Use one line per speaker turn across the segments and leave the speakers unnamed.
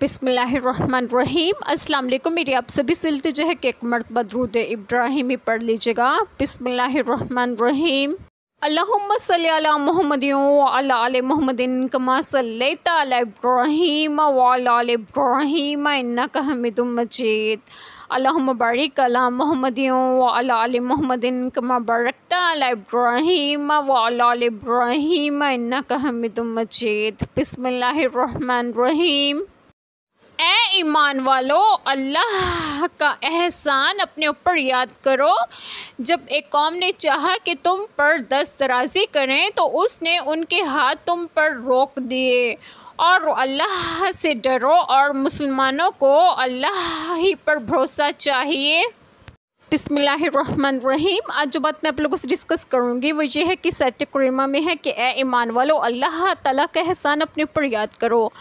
बिस्मिल्लाहिर्रहमानिर्रहीम। अस्सलाम वालेकुम। मेरी आप सभी से इल्तिजा है कि एक मरतबा दुरूद इब्राहिमी पढ़ लीजिएगा। बिस्मिल्लाहिर्रहमानिर्रहीम। अल्लाहुम्मा सल्ली अला मुहम्मदिन व अला आलि मुहम्मदिन कमा सल्लैता अला इब्राहीम व अला आलि इब्राहीम इन्नका हमीदुम मजीद। अल्लाहुम्मा बारिक अला मुहम्मदिन व अला आलि मुहम्मदिन कमा बारकता अला इब्राहीम व अला आलि इब्राहीम इन्नका हमीदुम मजीद। बिस्मिल्लाहिर्रहमानिर्रहीम। ए ईमान वालो, अल्लाह का एहसान अपने ऊपर याद करो। जब एक कौम ने चाहा कि तुम पर दस्तराजी करें तो उसने उनके हाथ तुम पर रोक दिए। और अल्लाह से डरो और मुसलमानों को अल्लाह ही पर भरोसा चाहिए। बिस्मिल्लाहिर्रहमानिर्रहीम। आज जो बात मैं आप लोगों से डिस्कस करूंगी वो ये है कि सैयद करीमा में है कि ए ईमान वालो, अल्लाह ताला का एहसान अपने ऊपर याद करो।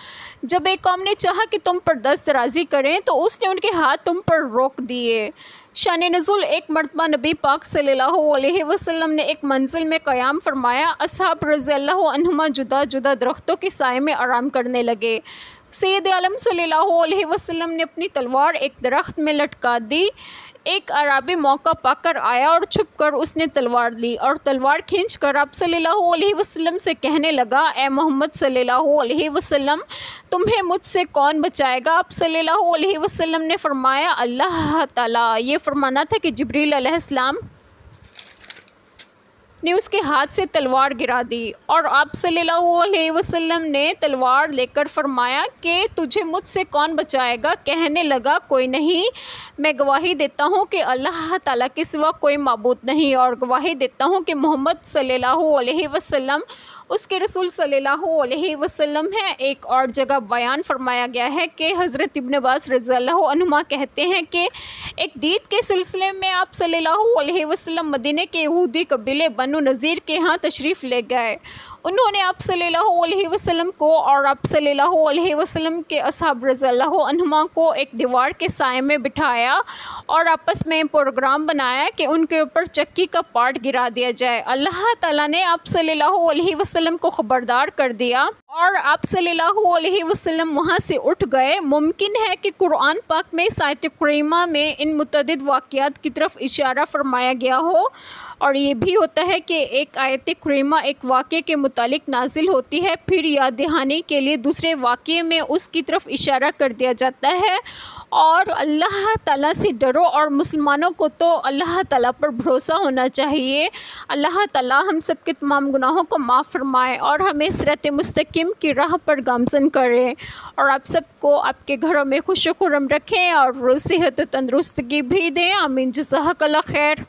जब एक कौम ने चाहा कि तुम पर दस्तराजी करें तो उसने उनके हाथ तुम पर रोक दिए। शान नज़ुल, एक मरतबा नबी पाक सल्लल्लाहु अलैहि वसल्लम ने एक मंजिल में क़याम फरमाया। असहाब रज़ियल्लाहु अन्हुमा जुदा जुदा दरख्तों के साए में आराम करने लगे। सैयद आलम सल्लल्लाहु अलैहि वसल्लम ने अपनी तलवार एक दरख्त में लटका दी। एक अराबी मौका पाकर आया और छुपकर उसने तलवार ली और तलवार खींचकर आप सल्लल्लाहु अलैहि वसल्लम से कहने लगा, ए मोहम्मद सल्लल्लाहु अलैहि वसल्लम, तुम्हें मुझसे कौन बचाएगा? आप सल्लल्लाहु अलैहि वसल्लम ने फरमाया, अल्लाह ताला। ये फरमाना था कि जिब्रील अलैहिस्सलाम ने उसके हाथ से तलवार गिरा दी और आप सल्लल्लाहु अलैहि वसल्लम ने तलवार लेकर फरमाया कि तुझे मुझसे कौन बचाएगा? कहने लगा, कोई नहीं। मैं गवाही देता हूँ कि अल्लाह ताला के सिवा कोई माबूद नहीं और गवाही देता हूँ कि मोहम्मद सल्लल्लाहु अलैहि वसल्लम उसके रसूल सल्लल्लाहु अलैहि वसल्लम है। एक और जगह बयान फरमाया गया है कि हज़रत इब्न अब्बास रज़ियल्लाहु अन्हुमा कहते हैं कि एक दीद के सिलसिले में आप सल्लल्लाहु अलैहि वसल्लम मदीने के यहूदी कबीले बनु नज़ीर के यहाँ तशरीफ़ ले गए। उन्होंने आप सल्लल्लाहु अलैहि वसल्लम को और आप सल्लल्लाहु अलैहि वसल्लम के असहाब रज़ियल्लाहु अन्हुमा को एक दीवार के साए में बिठाया और आपस में प्रोग्राम बनाया कि उनके ऊपर चक्की का पार्ट गिरा दिया जाए। अल्लाह ताला ने आप सल्लल्लाहु अलैहि वसल्लम को ख़बरदार कर दिया और आप सल्लल्लाहु अलैहि वसल्लम वहाँ से उठ गए। मुमकिन है कि कुरान पाक में आयत करीमा में इन मुतअद्दिद वाक़यात की तरफ इशारा फरमाया गया हो और ये भी होता है कि एक आयत करीमा एक वाक़े के मुतालिक नाजिल होती है, फिर याद दहानी के लिए दूसरे वाक़े में उसकी तरफ इशारा कर दिया जाता है। और अल्लाह ताला से डरो और मुसलमानों को तो अल्लाह ताला पर भरोसा होना चाहिए। अल्लाह ताला हम सब के तमाम गुनाहों को माफ़ फरमाए और हमें सिरात मुस्तकीम की राह पर गामज़न करे और आप सबको आपके घरों में खुश खुर्रम रखें और सेहत तंदरुस्तगी भी दें। आमीन। जज़ाकल्लाह खैर।